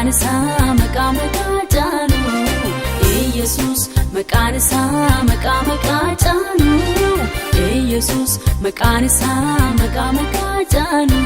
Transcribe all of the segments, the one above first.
isaa maqaa caalu Yesus maqaan isaa maqaa caalu Yesus maqaan isaa maqaa caalu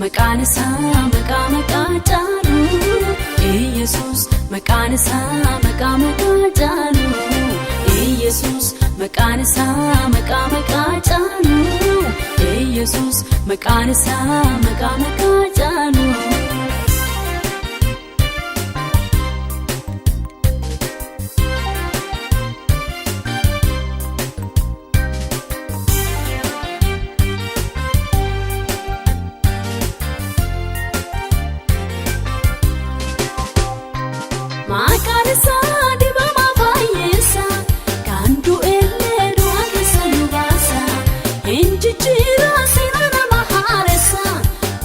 maqaan isaa maqaa caalu Yesus maqaan isaa maqaa caalu Yesus maqaan isaa maqaa caalu Yesus maqaan isaa maqaa caalu maqaan isaa dibama fayyisa kan du'ellee du'a keessa nu baasa injijjiira sina nama haaressa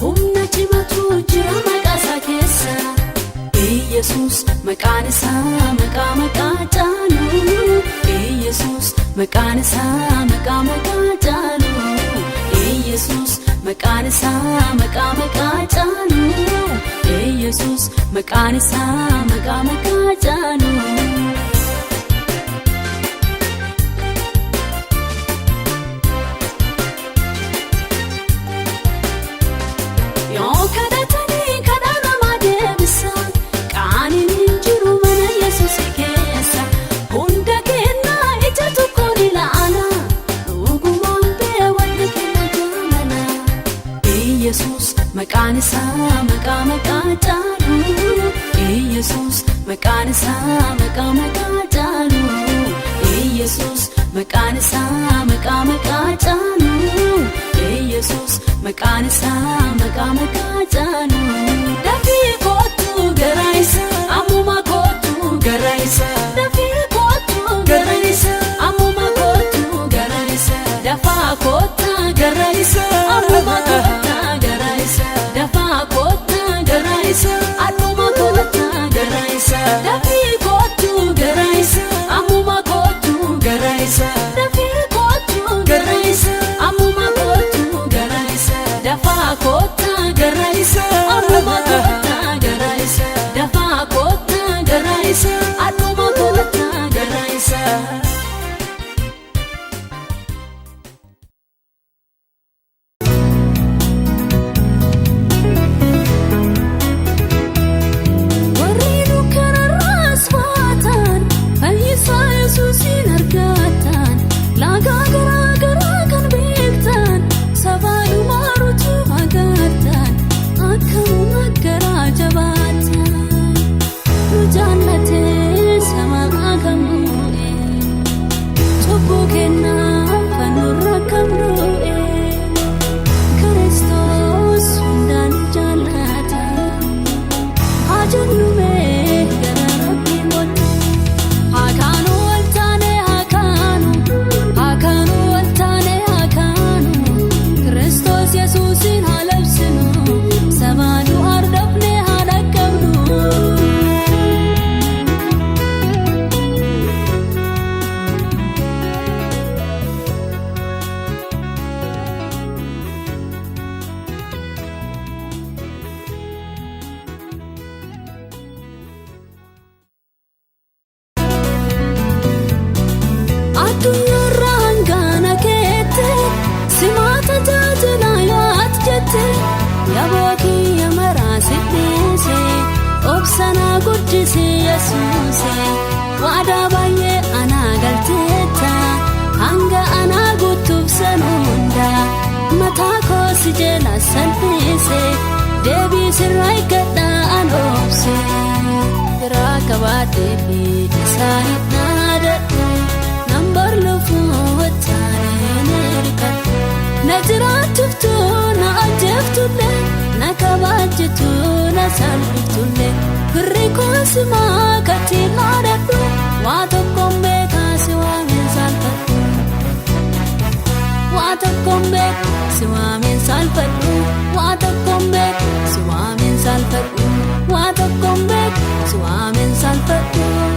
humna cimatu jira maqaa isaa keessa Yesus maqaan isaa maqaa caalu Yesus maqaan isaa maqaa caalu Yesus maqaan isaa maqaa caalu Yesus maqaan isaa maqaa caalu yoo kadhatanii kadhaa namaa deebisa qaaniin hin jiru mana Yesus keessa hunda kennaa ija tokkoon ilaala dhugumaan bee walli kenna jaalala Yesus maqaan isaa maqaa caalu Yesus maqaan isaa maqaa caalu Yesus maqaan isaa maqaa caalu Yesus maqaan isaa maqaa caalu dafii kootu gara isa ammuma kootu gara isa dafii kootu gara isa ammuma kootu gara isa dafaa koota gara isa ammuma koota gara isa dafaa koota gara isa ammuma koota gara isa dafii kootu gara isa ammuma kootu gara isa dafii kootu gara isa ammuma kootu gara isa dafaa koota gara isa ammuma koota gara isa dafaa koota gara isa ammuma koota gara isa obsana guddisi Yesuuse waada baay'ee anaa galteetta hanga anaa guutuuf sanunda mataa koo si jala salphise deebii sirraa eeggadhaa an obse biraa qabaadhee fi isaaniif naadadhu nan borlufuu wattaaneen hirkadhu na jiraatuftu na ajjeeftullee na kabaajitu na salphiftulle birri koosimaa katti naadadhu waa tokkoon beekaasi waan hin salphadhu tokkoon beeku si waameen saalfadhu waa tokkoon beeku si waameen saalfadhu waa tokkoon beeku si waameen saalfadhu.